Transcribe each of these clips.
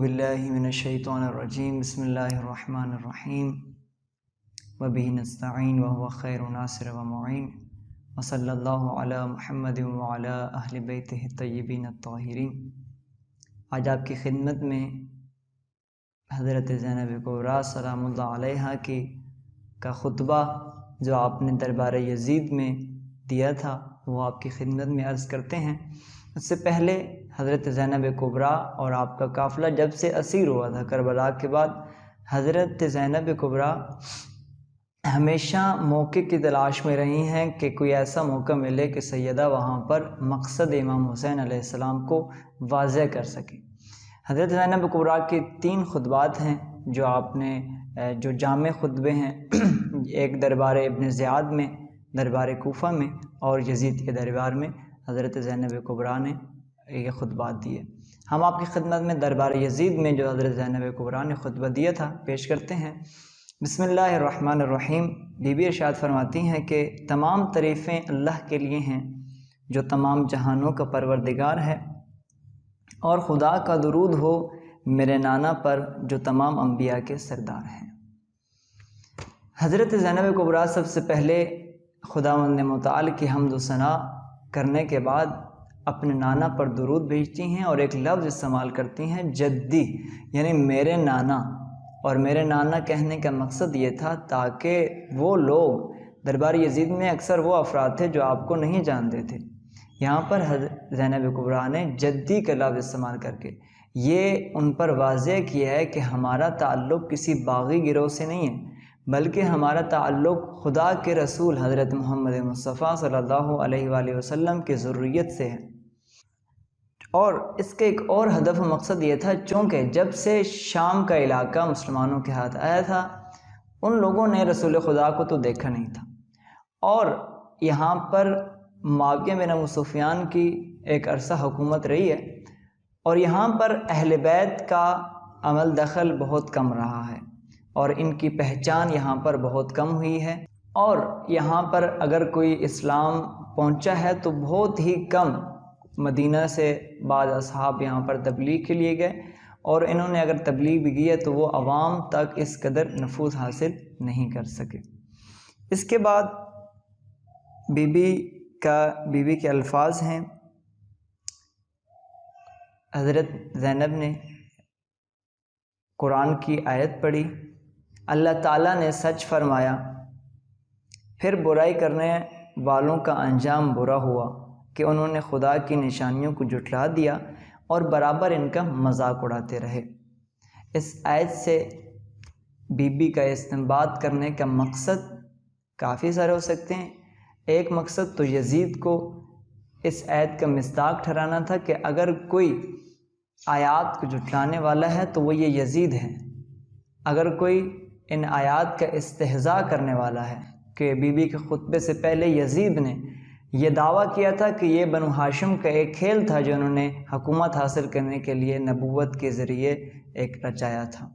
باللہ من الشیطان الرجیم بسم اللہ الرحمن الرحیم وبہ نستعین وہو خیر ناصر ومعین وصلی اللہ علی محمد وعلی اہل بیتہ الطیبین الطاہرین۔ آج آپ کی خدمت میں حضرت زینب کبریٰ سلام اللہ علیہا کا خطبہ جو آپ نے دربار یزید میں دیا تھا وہ آپ کی خدمت میں عرض کرتے ہیں۔ اس سے پہلے حضرت زینب کبریٰ اور آپ کا قافلہ جب سے اسیر ہوا تھا کربلا کے بعد، حضرت زینب کبریٰ ہمیشہ موقع کی تلاش میں رہی ہیں کہ کوئی ایسا موقع ملے کہ سیدہ وہاں پر مقصد امام حسین علیہ السلام کو واضح کر سکیں۔ حضرت زینب کبریٰ کے 3 خطبات ہیں جو آپ نے جو جامع خطبے ہیں، ایک دربار ابن زیاد میں، دربار کوفہ میں اور یزید کے دربار میں حضرت زینب کبریٰ نے یہ خطبات دیے۔ ہم آپ کی خدمت میں دربار یزید میں جو حضرت زینب کبریٰ نے خطبہ دیا تھا پیش کرتے ہیں۔ بسم اللہ الرحمن الرحیم۔ بی بی ارشاد فرماتی ہیں کہ تمام تعریفیں اللہ کے لیے ہیں جو تمام جہانوں کا پروردگار ہے، اور خدا کا درود ہو میرے نانا پر جو تمام انبیاء کے سردار ہیں۔ حضرت زینب کبریٰ سب سے پہلے خداوند متعال کی حمد و ثنا کرنے کے بعد اپنے نانا پر درود بھیجتی ہیں اور ایک لفظ استعمال کرتی ہیں جدی، یعنی میرے نانا۔ اور میرے نانا کہنے کا مقصد یہ تھا تاکہ وہ لوگ دربار یزید میں اکثر وہ افراد تھے جو آپ کو نہیں جانتے تھے، یہاں پر حضرت زینب کبریٰ نے جدی کا لفظ استعمال کر کے یہ ان پر واضح کیا ہے کہ ہمارا تعلق کسی باغی گروہ سے نہیں ہے، بلکہ ہمارا تعلق خدا کے رسول حضرت محمد مصطفیٰ صلی اللہ علیہ وآلہ وسلم کی ذریت سے ہے۔ اور اس کے ایک اور ہدف و مقصد یہ تھا، چونکہ جب سے شام کا علاقہ مسلمانوں کے ہاتھ آیا تھا ان لوگوں نے رسول خدا کو تو دیکھا نہیں تھا، اور یہاں پر معاویہ بن ابو سفیان کی ایک عرصہ حکومت رہی ہے، اور یہاں پر اہل بیت کا عمل دخل بہت کم رہا ہے، اور ان کی پہچان یہاں پر بہت کم ہوئی ہے، اور یہاں پر اگر کوئی اسلام پہنچا ہے تو بہت ہی کم۔ مدینہ سے بعض اصحاب یہاں پر تبلیغ کے لیے گئے، اور انہوں نے اگر تبلیغ بھی کی ہے تو وہ عوام تک اس قدر نفوذ حاصل نہیں کر سکے۔ اس کے بعد بی بی کے الفاظ ہیں، حضرت زینب نے قرآن کی آیت پڑھی، اللہ تعالیٰ نے سچ فرمایا، پھر برائی کرنے والوں کا انجام برا ہوا کہ انہوں نے خدا کی نشانیوں کو جھٹلا دیا اور برابر ان کا مذاق اڑاتے رہے۔ اس آیت سے بی بی کا استنباط کرنے کا مقصد کافی سارے ہو سکتے ہیں۔ ایک مقصد تو یزید کو اس آیت کا مصداق ٹھہرانا تھا کہ اگر کوئی آیات کو جھٹلانے والا ہے تو وہ یہ یزید ہے، اگر کوئی ان آیات کا استہزاء کرنے والا ہے کہ بی بی کے خطبے سے پہلے یزید نے یہ دعویٰ کیا تھا کہ یہ بنو ہاشم کا ایک کھیل تھا جو انہوں نے حکومت حاصل کرنے کے لیے نبوت کے ذریعے ایک رچایا تھا،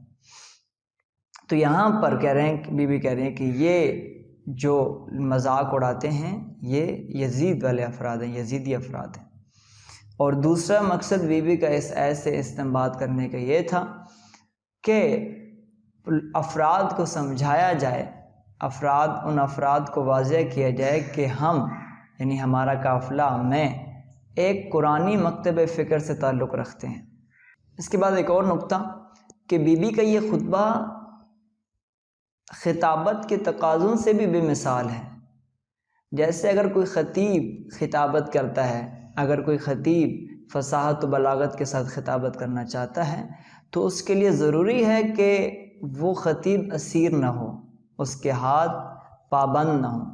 تو یہاں پر کہہ رہے ہیں، بی بی کہہ رہے ہیں کہ یہ جو مذاق اڑاتے ہیں یہ یزید والے افراد ہیں، یزیدی افراد ہیں۔ اور دوسرا مقصد بی بی کا اس آیت سے استنباط کرنے کا یہ تھا کہ افراد کو سمجھایا جائے، ان افراد کو واضح کیا جائے کہ ہم، یعنی ہمارا قافلہ، میں ایک قرآنی مکتب فکر سے تعلق رکھتے ہیں۔ اس کے بعد ایک اور نقطہ کہ بی بی کا یہ خطبہ خطابت کے تقاضوں سے بھی بے مثال ہے۔ جیسے اگر کوئی خطیب خطابت کرتا ہے، اگر کوئی خطیب فصاحت و بلاغت کے ساتھ خطابت کرنا چاہتا ہے تو اس کے لیے ضروری ہے کہ وہ خطیب اسیر نہ ہو، اس کے ہاتھ پابند نہ ہوں،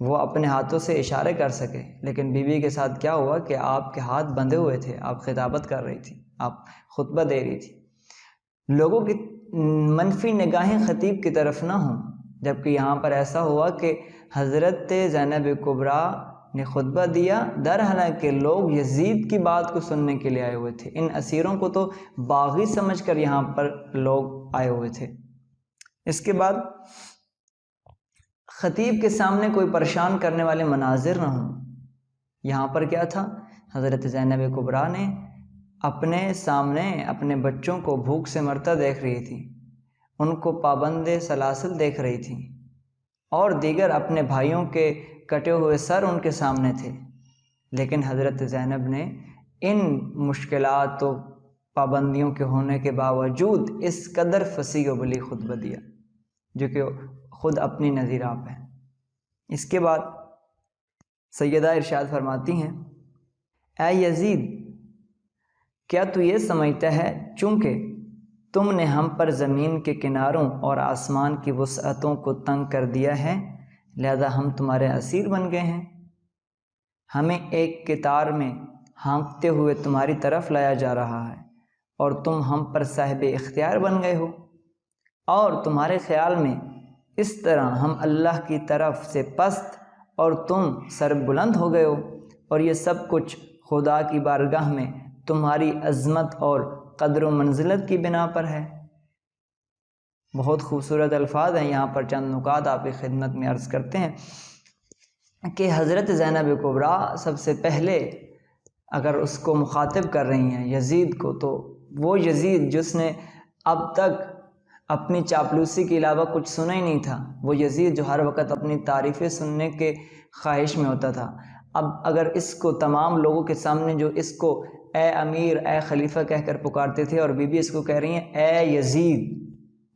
وہ اپنے ہاتھوں سے اشارے کر سکے۔ لیکن بی بی کے ساتھ کیا ہوا کہ آپ کے ہاتھ بندھے ہوئے تھے، آپ خطابت کر رہی تھی، آپ خطبہ دے رہی تھی، لوگوں کی منفی نگاہیں خطیب کی طرف نہ ہوں، جبکہ یہاں پر ایسا ہوا کہ حضرت زینب کبریٰ نے خطبہ دیا، حالانکہ لوگ یزید کی بات کو سننے کے لیے آئے ہوئے تھے، ان اسیروں کو تو باغی سمجھ کر یہاں پر لوگ آئے ہوئے تھے۔ اس کے بعد خطیب کے سامنے کوئی پریشان کرنے والے مناظر نہ ہوں۔ یہاں پر کیا تھا، حضرت زینب کبریٰ نے اپنے سامنے اپنے بچوں کو بھوک سے مرتا دیکھ رہی تھی، ان کو پابند سلاسل دیکھ رہی تھی، اور دیگر اپنے بھائیوں کے کٹے ہوئے سر ان کے سامنے تھے، لیکن حضرت زینب نے ان مشکلات و پابندیوں کے ہونے کے باوجود اس قدر فصیح و بلیغ خطبہ دیا جو کہ خود اپنی نظیر آپ ہیں۔ اس کے بعد سیدہ ارشاد فرماتی ہیں، اے یزید، کیا تو یہ سمجھتا ہے چونکہ تم نے ہم پر زمین کے کناروں اور آسمان کی وسعتوں کو تنگ کر دیا ہے، لہذا ہم تمہارے اسیر بن گئے ہیں؟ ہمیں ایک قطار میں ہانکتے ہوئے تمہاری طرف لایا جا رہا ہے اور تم ہم پر صاحب اختیار بن گئے ہو، اور تمہارے خیال میں اس طرح ہم اللہ کی طرف سے پست اور تم سر بلند ہو گئے ہو، اور یہ سب کچھ خدا کی بارگاہ میں تمہاری عظمت اور قدر و منزلت کی بنا پر ہے۔ بہت خوبصورت الفاظ ہیں، یہاں پر چند نکات آپ کی خدمت میں عرض کرتے ہیں کہ حضرت زینب کبریٰ سب سے پہلے اگر اس کو مخاطب کر رہی ہیں یزید کو، تو وہ یزید جس نے اب تک اپنی چاپلوسی کے علاوہ کچھ سنا ہی نہیں تھا، وہ یزید جو ہر وقت اپنی تعریفیں سننے کے خواہش میں ہوتا تھا، اب اگر اس کو تمام لوگوں کے سامنے جو اس کو اے امیر اے خلیفہ کہہ کر پکارتے تھے، اور بی بی اس کو کہہ رہی ہیں اے یزید،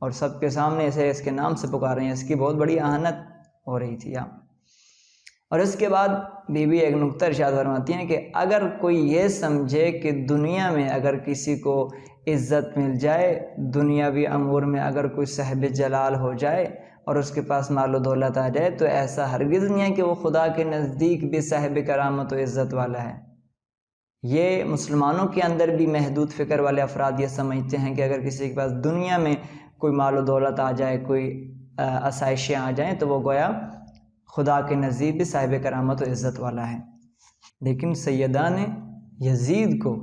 اور سب کے سامنے اسے اس کے نام سے پکار رہی ہیں، اس کی بہت بڑی اہانت ہو رہی تھی یہاں۔ اور اس کے بعد بی بی ایک نکتہ ارشاد فرماتی ہیں کہ اگر کوئی یہ سمجھے کہ دنیا میں اگر کسی کو عزت مل جائے، دنیاوی امور میں اگر کوئی صاحب جلال ہو جائے اور اس کے پاس مال و دولت آ جائے، تو ایسا ہرگز نہیں ہے کہ وہ خدا کے نزدیک بھی صاحب کرامت و عزت والا ہے۔ یہ مسلمانوں کے اندر بھی محدود فکر والے افراد یہ سمجھتے ہیں کہ اگر کسی کے پاس دنیا میں کوئی مال و دولت آ جائے، کوئی آسائشیں آ جائیں، تو وہ گویا خدا کے نزدیک بھی صاحب کرامت و عزت والا ہے۔ لیکن سیدہ نے یزید کو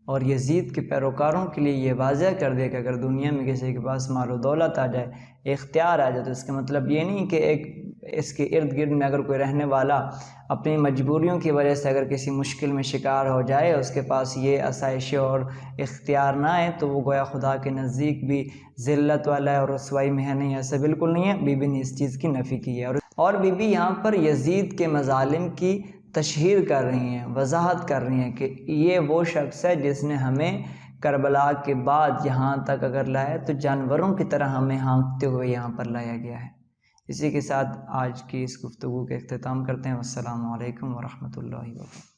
اور یزید کے پیروکاروں کے لیے یہ واضح کر دیا کہ اگر دنیا میں کسی کے پاس مال و دولت آ جائے، اختیار آ جائے، تو اس کا مطلب یہ نہیں کہ اس کے ارد گرد میں اگر کوئی رہنے والا اپنی مجبوریوں کی وجہ سے اگر کسی مشکل میں شکار ہو جائے، اس کے پاس یہ آسائش اور اختیار نہ آئے، تو وہ گویا خدا کے نزدیک بھی ذلت والا ہے اور رسوائی میں ہے۔ نہیں، ایسا بالکل نہیں ہے۔ بی بی نے اس چیز کی نفی کی ہے، اور بی بی یہاں پر یزید کے مظالم کی تشہیر کر رہی ہیں، وضاحت کر رہی ہیں کہ یہ وہ شخص ہے جس نے ہمیں کربلا کے بعد یہاں تک اگر لایا تو جانوروں کی طرح ہمیں ہانکتے ہوئے یہاں پر لایا گیا ہے۔ اسی کے ساتھ آج کی اس گفتگو کا اختتام کرتے ہیں۔ والسلام علیکم ورحمۃ اللہ وبرکاتہ۔